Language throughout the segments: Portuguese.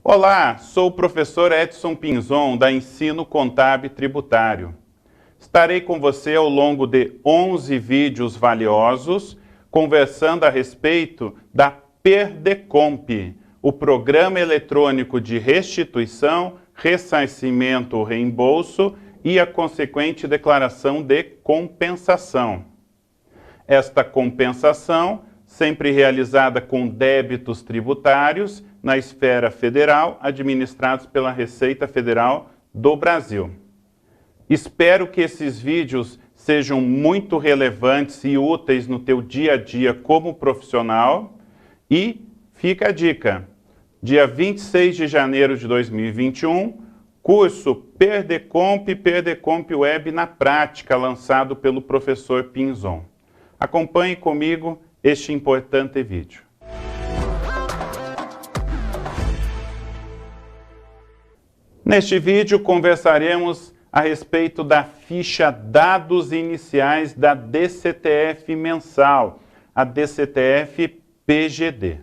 Olá, sou o professor Edson Pinzon, da Ensino Contábil e Tributário. Estarei com você ao longo de 11 vídeos valiosos, conversando a respeito da Perdecomp, o Programa Eletrônico de Restituição, Ressarcimento ou Reembolso e a consequente declaração de compensação. Esta compensação, sempre realizada com débitos tributários na esfera federal, administrados pela Receita Federal do Brasil. Espero que esses vídeos sejam muito relevantes e úteis no teu dia a dia como profissional. E fica a dica, dia 26 de janeiro de 2021, curso Perdecomp Web na prática, lançado pelo professor Pinzon. Acompanhe comigo este importante vídeo. Neste vídeo conversaremos a respeito da ficha dados iniciais da DCTF mensal, a DCTF PGD.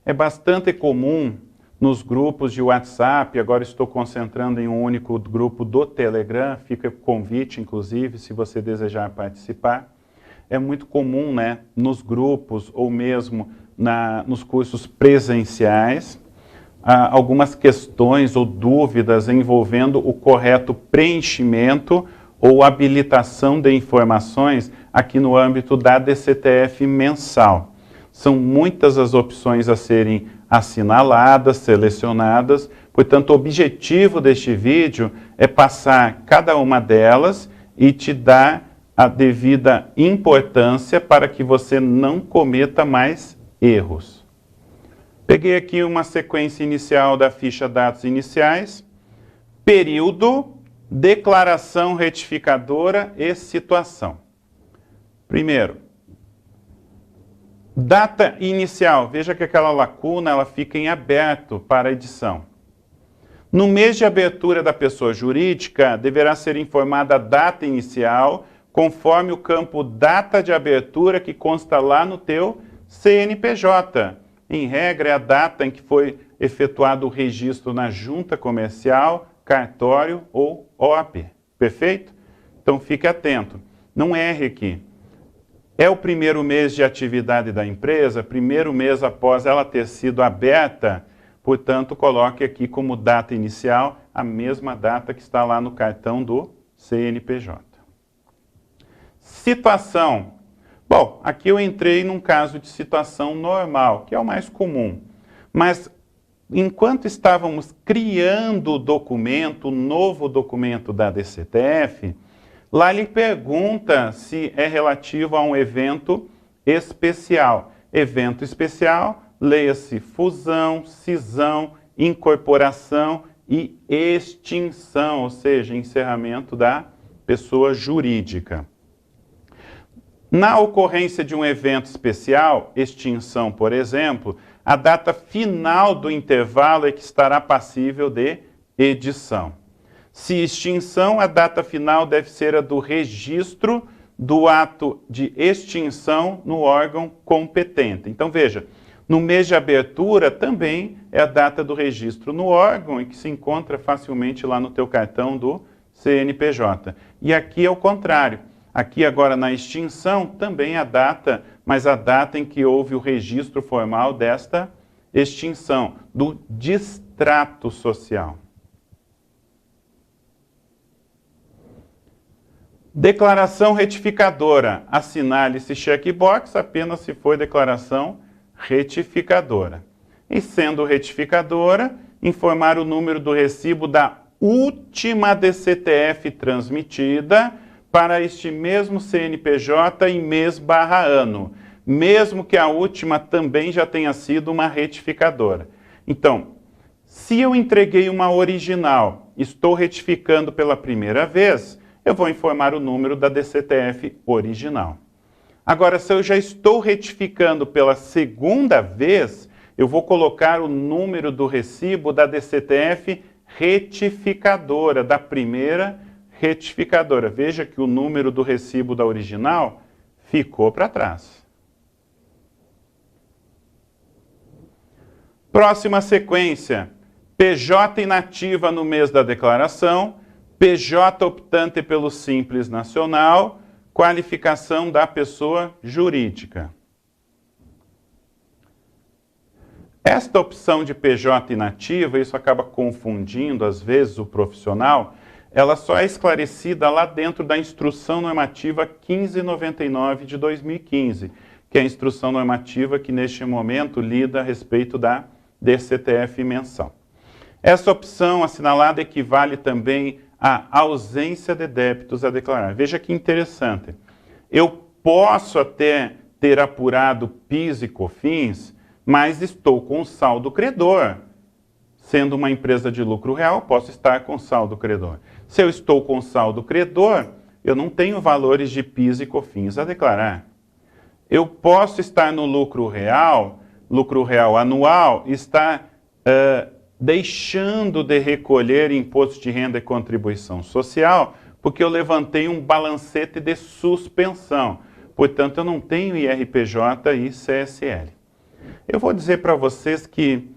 É bastante comum nos grupos de WhatsApp, agora estou concentrando em um único grupo do Telegram, fica o convite, inclusive, se você desejar participar. É muito comum, né, nos grupos ou mesmo nos cursos presenciais, algumas questões ou dúvidas envolvendo o correto preenchimento ou habilitação de informações aqui no âmbito da DCTF mensal. São muitas as opções a serem assinaladas, selecionadas, portanto o objetivo deste vídeo é passar cada uma delas e te dar a devida importância para que você não cometa mais erros. Peguei aqui uma sequência inicial da ficha dados iniciais, período, declaração retificadora e situação. Primeiro, data inicial. Veja que aquela lacuna ela fica em aberto para edição. No mês de abertura da pessoa jurídica, deverá ser informada a data inicial, conforme o campo data de abertura que consta lá no teu CNPJ. Em regra, é a data em que foi efetuado o registro na junta comercial, cartório ou OAB. Perfeito? Então fique atento. Não erre aqui. É o primeiro mês de atividade da empresa, primeiro mês após ela ter sido aberta, portanto, coloque aqui como data inicial a mesma data que está lá no cartão do CNPJ. Situação. Bom, aqui eu entrei num caso de situação normal, que é o mais comum. Mas, enquanto estávamos criando o documento, o novo documento da DCTF, lá ele pergunta se é relativo a um evento especial. Evento especial, leia-se fusão, cisão, incorporação e extinção, ou seja, encerramento da pessoa jurídica. Na ocorrência de um evento especial, extinção, por exemplo, a data final do intervalo é que estará passível de edição. Se extinção, a data final deve ser a do registro do ato de extinção no órgão competente. Então, veja, no mês de abertura também é a data do registro no órgão e que se encontra facilmente lá no teu cartão do CNPJ. E aqui é o contrário. Aqui agora na extinção também a data, mas a data em que houve o registro formal desta extinção, do distrato social. Declaração retificadora. Assinale esse checkbox apenas se for declaração retificadora. E sendo retificadora, informar o número do recibo da última DCTF transmitida para este mesmo CNPJ em mês/ano, mesmo que a última também já tenha sido uma retificadora. Então, se eu entreguei uma original, estou retificando pela primeira vez, eu vou informar o número da DCTF original. Agora, se eu já estou retificando pela segunda vez, eu vou colocar o número do recibo da DCTF retificadora, da primeira retificadora. Veja que o número do recibo da original ficou para trás. Próxima sequência, PJ inativa no mês da declaração, PJ optante pelo Simples Nacional, qualificação da pessoa jurídica. Esta opção de PJ inativa, isso acaba confundindo às vezes o profissional, ela só é esclarecida lá dentro da Instrução Normativa 1599 de 2015, que é a instrução normativa que neste momento lida a respeito da DCTF mensal. Essa opção assinalada equivale também à ausência de débitos a declarar. Veja que interessante. Eu posso até ter apurado PIS e COFINS, mas estou com saldo credor. Sendo uma empresa de lucro real, posso estar com saldo credor. Se eu estou com saldo credor, eu não tenho valores de PIS e COFINS a declarar. Eu posso estar no lucro real anual, estar deixando de recolher imposto de renda e contribuição social, porque eu levantei um balancete de suspensão. Portanto, eu não tenho IRPJ e CSL. Eu vou dizer para vocês que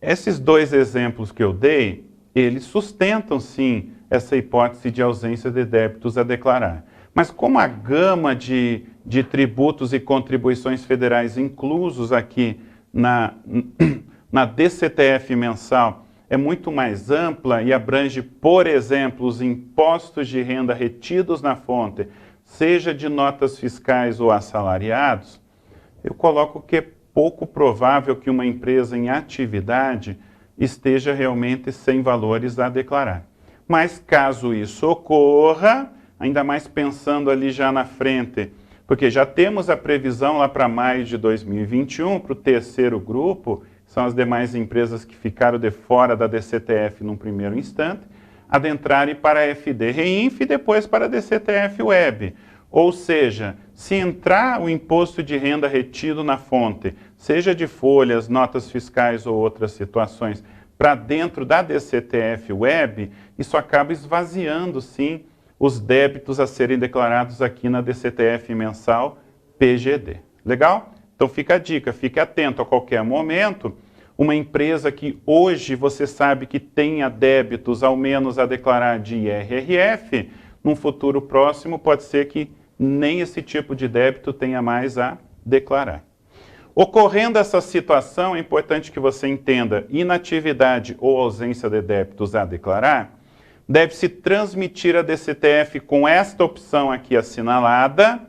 esses dois exemplos que eu dei, eles sustentam sim essa hipótese de ausência de débitos a declarar. Mas como a gama de tributos e contribuições federais inclusos aqui na DCTF mensal é muito mais ampla e abrange, por exemplo, os impostos de renda retidos na fonte, seja de notas fiscais ou assalariados, eu coloco que é pouco provável que uma empresa em atividade esteja realmente sem valores a declarar. Mas caso isso ocorra, ainda mais pensando ali já na frente, porque já temos a previsão lá para maio de 2021, para o terceiro grupo, são as demais empresas que ficaram de fora da DCTF num primeiro instante, adentrarem para a FD-REINF e depois para a DCTF-Web. Ou seja, se entrar o imposto de renda retido na fonte, seja de folhas, notas fiscais ou outras situações, para dentro da DCTF-Web, isso acaba esvaziando, sim, os débitos a serem declarados aqui na DCTF mensal PGD. Legal? Então fica a dica, fique atento a qualquer momento. Uma empresa que hoje você sabe que tenha débitos ao menos a declarar de IRRF, num futuro próximo pode ser que nem esse tipo de débito tenha mais a declarar. Ocorrendo essa situação, é importante que você entenda inatividade ou ausência de débitos a declarar, deve-se transmitir a DCTF com esta opção aqui assinalada,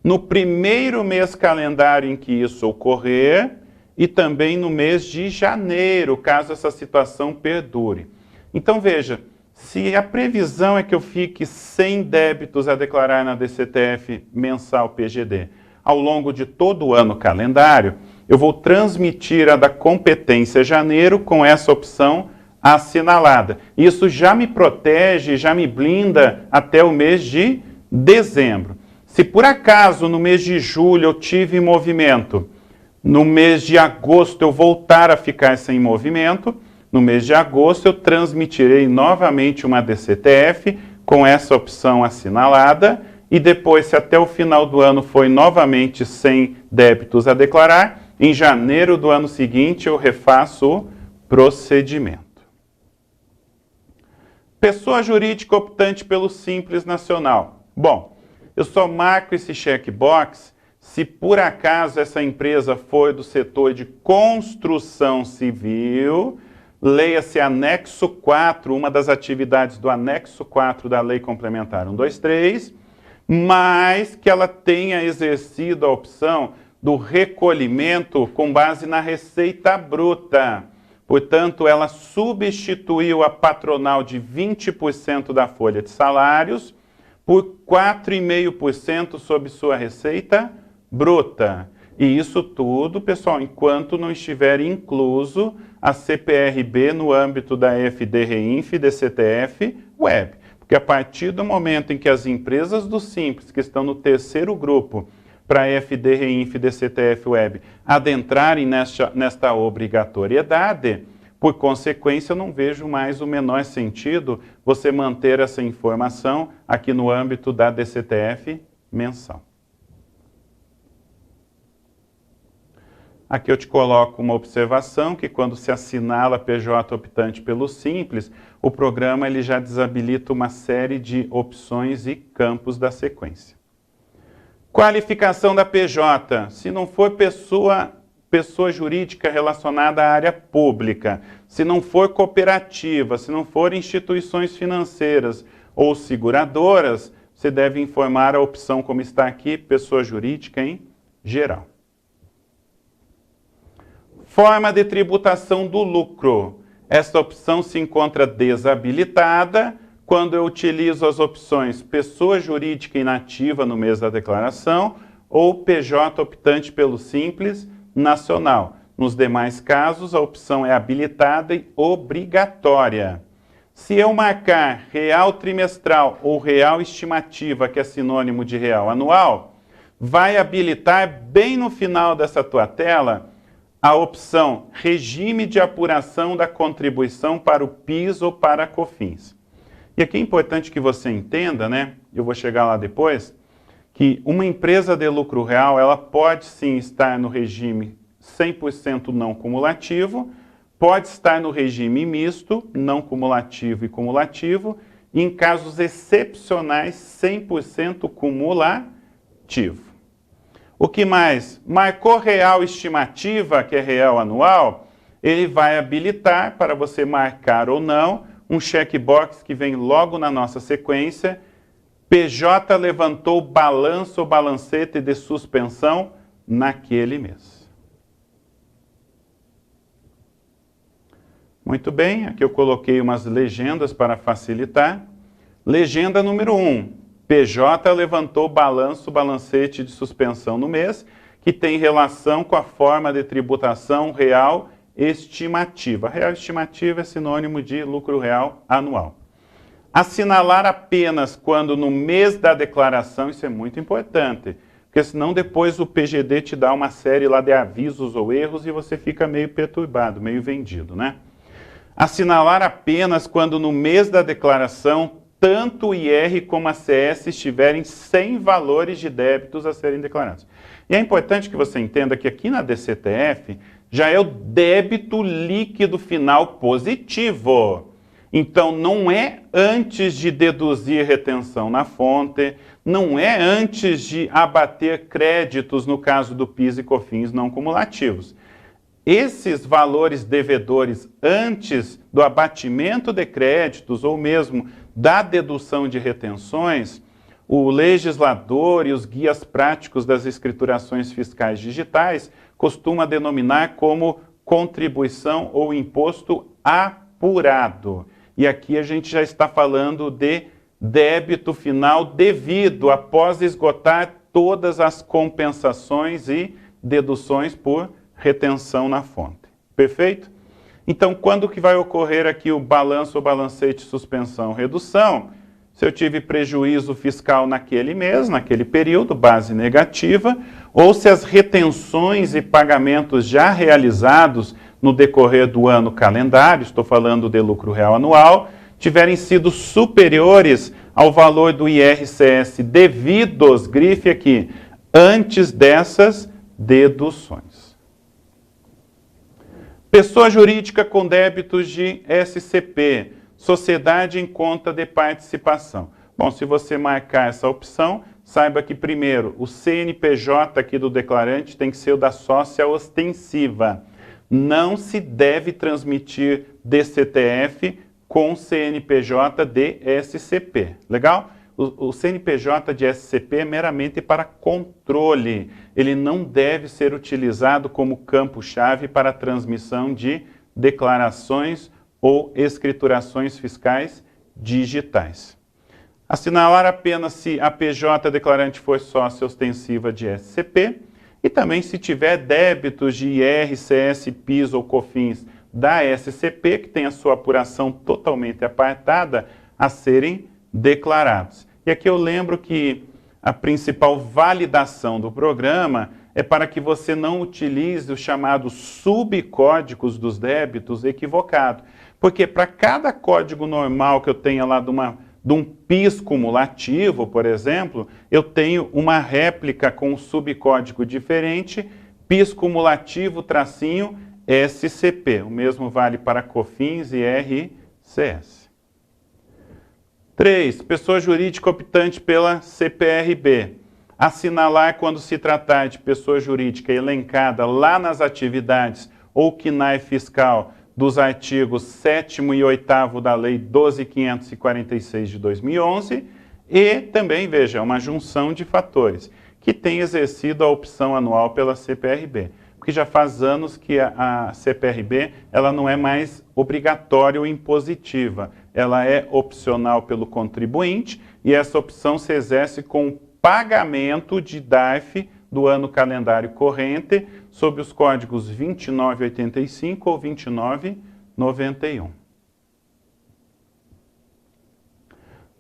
no primeiro mês calendário em que isso ocorrer e também no mês de janeiro, caso essa situação perdure. Então veja, se a previsão é que eu fique sem débitos a declarar na DCTF mensal PGD ao longo de todo o ano calendário, eu vou transmitir a da competência janeiro com essa opção assinalada. Isso já me protege, já me blinda até o mês de dezembro. Se por acaso no mês de julho eu tive movimento, no mês de agosto eu voltar a ficar sem movimento, no mês de agosto eu transmitirei novamente uma DCTF com essa opção assinalada e depois, se até o final do ano foi novamente sem débitos a declarar, em janeiro do ano seguinte eu refaço o procedimento. Pessoa jurídica optante pelo Simples Nacional. Bom, eu só marco esse checkbox se por acaso essa empresa for do setor de construção civil, leia-se anexo 4, uma das atividades do anexo 4 da Lei Complementar 123, mas que ela tenha exercido a opção do recolhimento com base na receita bruta. Portanto, ela substituiu a patronal de 20% da folha de salários por 4,5% sobre sua receita bruta. E isso tudo, pessoal, enquanto não estiver incluso a CPRB no âmbito da FD-REINF e DCTF-Web. Porque a partir do momento em que as empresas do Simples, que estão no terceiro grupo, para a FD-REINF e DCTF-Web, adentrarem nesta obrigatoriedade, por consequência, eu não vejo mais o menor sentido você manter essa informação aqui no âmbito da DCTF mensal. Aqui eu te coloco uma observação que quando se assinala PJ optante pelo Simples, o programa ele já desabilita uma série de opções e campos da sequência. Qualificação da PJ. Se não for pessoa jurídica relacionada à área pública, se não for cooperativa, se não for instituições financeiras ou seguradoras, você deve informar a opção como está aqui, pessoa jurídica em geral. Forma de tributação do lucro. Esta opção se encontra desabilitada quando eu utilizo as opções pessoa jurídica inativa no mês da declaração ou PJ optante pelo Simples nacional. Nos demais casos, a opção é habilitada e obrigatória. Se eu marcar real trimestral ou real estimativa, que é sinônimo de real anual, vai habilitar bem no final dessa tua tela a opção regime de apuração da contribuição para o PIS ou para a COFINS. E aqui é importante que você entenda, né? Eu vou chegar lá depois, que uma empresa de lucro real, ela pode sim estar no regime 100% não cumulativo, pode estar no regime misto, não cumulativo e cumulativo, e em casos excepcionais, 100% cumulativo. O que mais? Marcou real estimativa, que é real anual, ele vai habilitar para você marcar ou não um checkbox que vem logo na nossa sequência. PJ levantou balanço ou balancete de suspensão naquele mês. Muito bem, aqui eu coloquei umas legendas para facilitar. Legenda número 1. PJ levantou balanço, balancete de suspensão no mês, que tem relação com a forma de tributação real estimativa. Real estimativa é sinônimo de lucro real anual. Assinalar apenas quando no mês da declaração, isso é muito importante, porque senão depois o PGD te dá uma série lá de avisos ou erros e você fica meio perturbado, meio vendido, né? Assinalar apenas quando no mês da declaração tanto o IR como a CS estiverem sem valores de débitos a serem declarados. E é importante que você entenda que aqui na DCTF já é o débito líquido final positivo. Então não é antes de deduzir retenção na fonte, não é antes de abater créditos no caso do PIS e COFINS não cumulativos. Esses valores devedores antes do abatimento de créditos ou mesmo da dedução de retenções, o legislador e os guias práticos das escriturações fiscais digitais costuma denominar como contribuição ou imposto apurado. E aqui a gente já está falando de débito final devido após esgotar todas as compensações e deduções por retenção na fonte. Perfeito? Então, quando que vai ocorrer aqui o balanço ou balancete, suspensão, redução? Se eu tive prejuízo fiscal naquele mês, naquele período, base negativa, ou se as retenções e pagamentos já realizados no decorrer do ano calendário, estou falando de lucro real anual, tiverem sido superiores ao valor do IRCS devidos, grife aqui, antes dessas deduções. Pessoa jurídica com débitos de SCP, sociedade em conta de participação. Bom, se você marcar essa opção, saiba que primeiro, o CNPJ aqui do declarante tem que ser o da sócia ostensiva. Não se deve transmitir DCTF com CNPJ de SCP. Legal? O CNPJ de SCP é meramente para controle. Ele não deve ser utilizado como campo-chave para a transmissão de declarações ou escriturações fiscais digitais. Assinalar apenas se a PJ declarante for sócia ostensiva de SCP e também se tiver débitos de IR, CS, PIS ou COFINS da SCP, que tem a sua apuração totalmente apartada, a serem declarados. E aqui eu lembro que a principal validação do programa é para que você não utilize os chamados subcódigos dos débitos equivocado. Porque para cada código normal que eu tenha lá de um PIS cumulativo, por exemplo, eu tenho uma réplica com um subcódigo diferente PIS cumulativo, tracinho, SCP. O mesmo vale para COFINS e RCS. 3. Pessoa jurídica optante pela CPRB. Assinalar quando se tratar de pessoa jurídica elencada lá nas atividades ou KNAI fiscal dos artigos 7º e 8º da Lei 12.546 de 2011 e também, veja, uma junção de fatores que tem exercido a opção anual pela CPRB. Porque já faz anos que a CPRB ela não é mais obrigatória ou impositiva, ela é opcional pelo contribuinte e essa opção se exerce com o pagamento de DARF do ano calendário corrente sob os códigos 2985 ou 2991.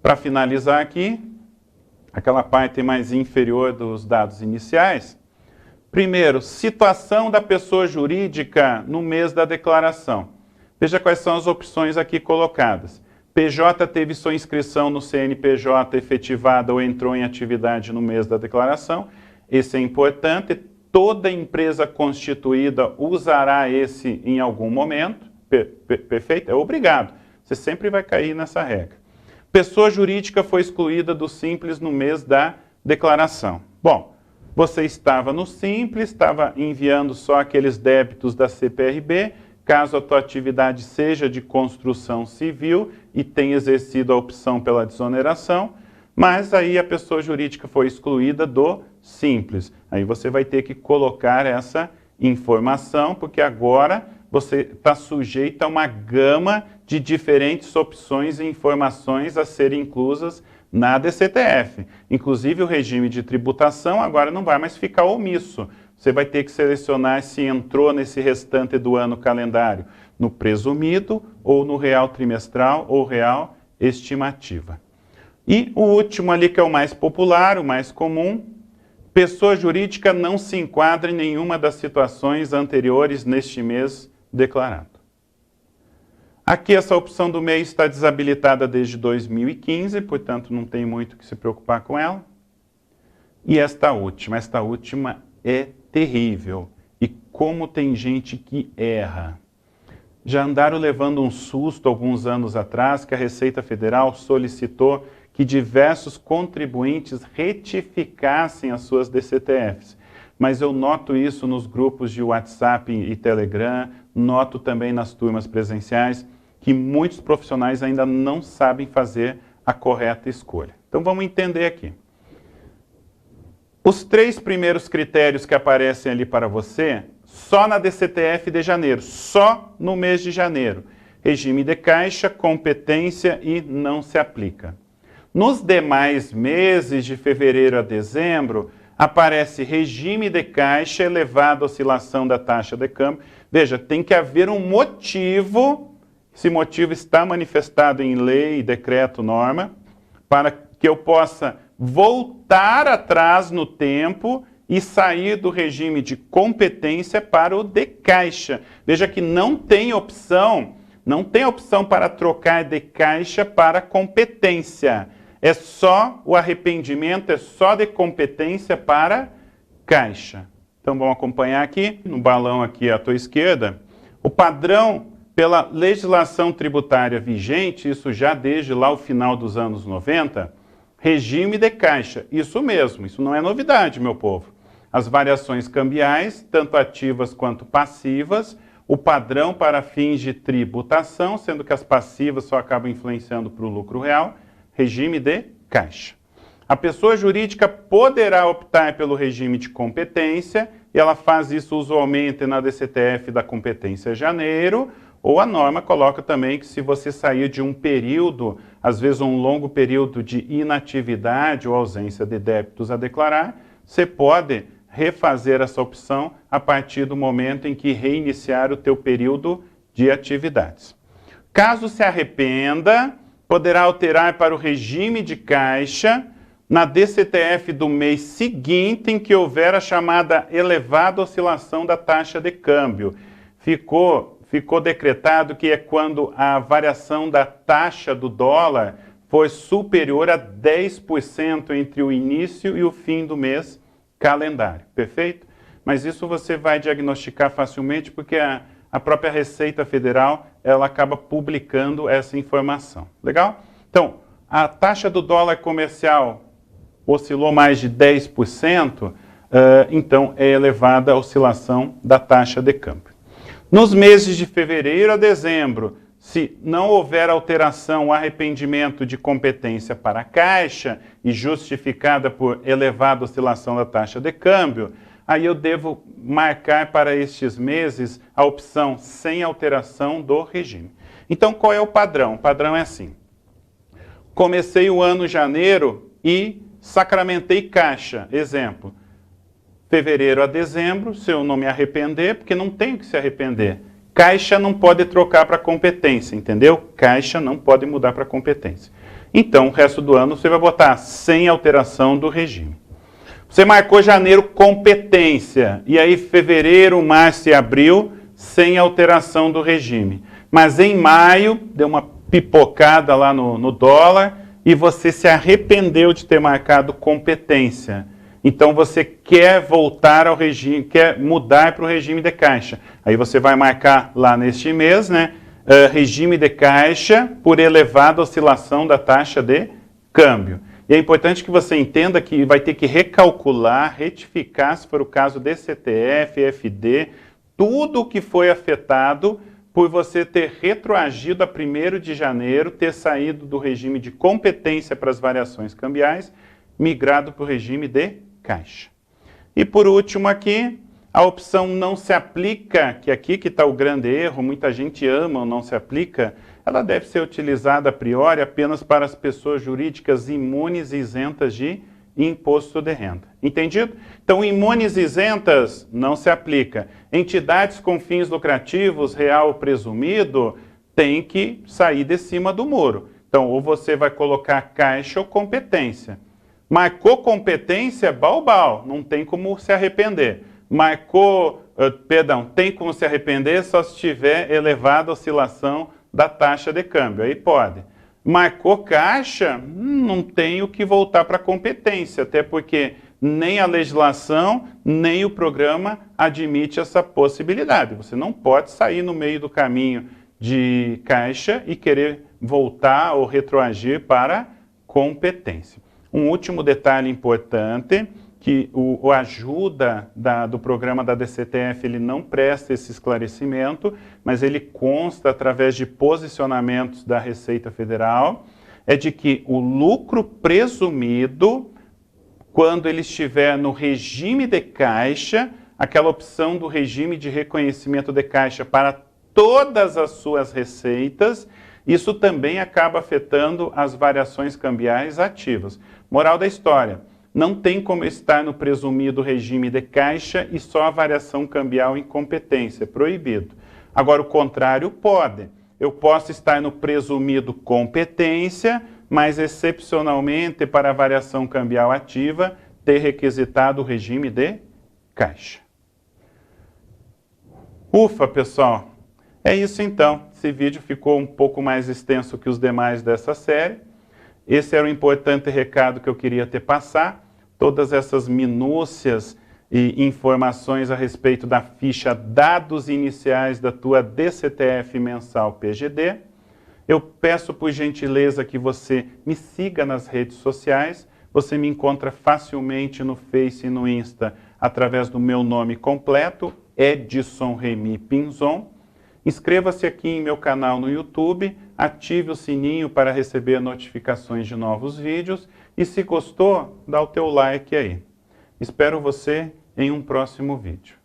Para finalizar aqui, aquela parte mais inferior dos dados iniciais, primeiro, situação da pessoa jurídica no mês da declaração. Veja quais são as opções aqui colocadas. PJ teve sua inscrição no CNPJ efetivada ou entrou em atividade no mês da declaração. Esse é importante. Toda empresa constituída usará esse em algum momento. Perfeito? É obrigado. Você sempre vai cair nessa regra. Pessoa jurídica foi excluída do Simples no mês da declaração. Bom, você estava no Simples, estava enviando só aqueles débitos da CPRB, caso a tua atividade seja de construção civil e tenha exercido a opção pela desoneração, mas aí a pessoa jurídica foi excluída do Simples. Aí você vai ter que colocar essa informação, porque agora você está sujeito a uma gama de diferentes opções e informações a serem inclusas na DCTF. Inclusive o regime de tributação agora não vai mais ficar omisso. Você vai ter que selecionar se entrou nesse restante do ano calendário no presumido ou no real trimestral ou real estimativa. E o último ali que é o mais popular, o mais comum, pessoa jurídica não se enquadra em nenhuma das situações anteriores neste mês declarado. Aqui essa opção do mês está desabilitada desde 2015, portanto não tem muito que se preocupar com ela. E esta última é terrível. E como tem gente que erra. Já andaram levando um susto alguns anos atrás que a Receita Federal solicitou que diversos contribuintes retificassem as suas DCTFs. Mas eu noto isso nos grupos de WhatsApp e Telegram, noto também nas turmas presenciais, que muitos profissionais ainda não sabem fazer a correta escolha. Então vamos entender aqui. Os 3 primeiros critérios que aparecem ali para você, só na DCTF de janeiro, só no mês de janeiro. Regime de caixa, competência e não se aplica. Nos demais meses, de fevereiro a dezembro, aparece regime de caixa, elevada oscilação da taxa de câmbio. Veja, tem que haver um motivo, esse motivo está manifestado em lei, decreto, norma, para que eu possa voltar atrás no tempo e sair do regime de competência para o de caixa. Veja que não tem opção para trocar de caixa para competência. É só o arrependimento, é só de competência para caixa. Então vamos acompanhar aqui, no balão aqui à tua esquerda, o padrão pela legislação tributária vigente, isso já desde lá o final dos anos 90, regime de caixa, isso mesmo, isso não é novidade, meu povo. As variações cambiais, tanto ativas quanto passivas, o padrão para fins de tributação, sendo que as passivas só acabam influenciando para o lucro real, regime de caixa. A pessoa jurídica poderá optar pelo regime de competência, e ela faz isso usualmente na DCTF da competência janeiro, ou a norma coloca também que se você sair de um período, às vezes um longo período de inatividade ou ausência de débitos a declarar, você pode refazer essa opção a partir do momento em que reiniciar o teu período de atividades. Caso se arrependa, poderá alterar para o regime de caixa na DCTF do mês seguinte em que houver a chamada elevada oscilação da taxa de câmbio. Ficou decretado que é quando a variação da taxa do dólar for superior a 10% entre o início e o fim do mês calendário. Perfeito? mas isso você vai diagnosticar facilmente porque a própria Receita Federal ela acaba publicando essa informação. Legal? Então, a taxa do dólar comercial oscilou mais de 10%, então é elevada a oscilação da taxa de câmbio. Nos meses de fevereiro a dezembro, se não houver alteração ou arrependimento de competência para a Caixa e justificada por elevada oscilação da taxa de câmbio, aí eu devo marcar para estes meses a opção sem alteração do regime. Então, qual é o padrão? O padrão é assim. Comecei o ano janeiro e sacramentei Caixa. Exemplo, fevereiro a dezembro, se eu não me arrepender, porque não tenho que se arrepender. Caixa não pode trocar para competência, entendeu? Caixa não pode mudar para competência. Então, o resto do ano você vai botar sem alteração do regime. Você marcou janeiro competência, e aí fevereiro, março e abril, sem alteração do regime. Mas em maio, deu uma pipocada lá no dólar, e você se arrependeu de ter marcado competência. Então você quer voltar ao regime, quer mudar para o regime de Caixa. Aí você vai marcar lá neste mês, né, regime de Caixa por elevada oscilação da taxa de câmbio. E é importante que você entenda que vai ter que recalcular, retificar, se for o caso, DCTF, FD, tudo o que foi afetado por você ter retroagido a 1º de janeiro, ter saído do regime de competência para as variações cambiais, migrado para o regime de Caixa. E por último aqui, a opção não se aplica, que aqui que está o grande erro, muita gente ama ou não se aplica, ela deve ser utilizada a priori apenas para as pessoas jurídicas imunes e isentas de imposto de renda. Entendido? Então, imunes e isentas não se aplica. Entidades com fins lucrativos, real ou presumido, tem que sair de cima do muro. Então, ou você vai colocar Caixa ou competência. Marcou competência, balbal, não tem como se arrepender. Tem como se arrepender só se tiver elevada oscilação da taxa de câmbio, aí pode. Marcou Caixa, não tem o que voltar para competência, até porque nem a legislação, nem o programa admite essa possibilidade. Você não pode sair no meio do caminho de Caixa e querer voltar ou retroagir para competência. Um último detalhe importante, que o ajuda do programa da DCTF, ele não presta esse esclarecimento, mas ele consta através de posicionamentos da Receita Federal, é de que o lucro presumido, quando ele estiver no regime de Caixa, aquela opção do regime de reconhecimento de Caixa para todas as suas receitas, isso também acaba afetando as variações cambiais ativas. Moral da história, não tem como estar no presumido regime de Caixa e só a variação cambial em competência, é proibido. Agora, o contrário pode. Eu posso estar no presumido competência, mas excepcionalmente para a variação cambial ativa, ter requisitado o regime de Caixa. Ufa, pessoal! É isso então. Esse vídeo ficou um pouco mais extenso que os demais dessa série. Esse era o importante recado que eu queria te passar. Todas essas minúcias e informações a respeito da ficha dados iniciais da tua DCTF mensal PGD. Eu peço por gentileza que você me siga nas redes sociais. Você me encontra facilmente no Face e no Insta através do meu nome completo, Edson Remy Pinzon. Inscreva-se aqui em meu canal no YouTube, ative o sininho para receber notificações de novos vídeos e se gostou, dá o teu like aí. Espero você em um próximo vídeo.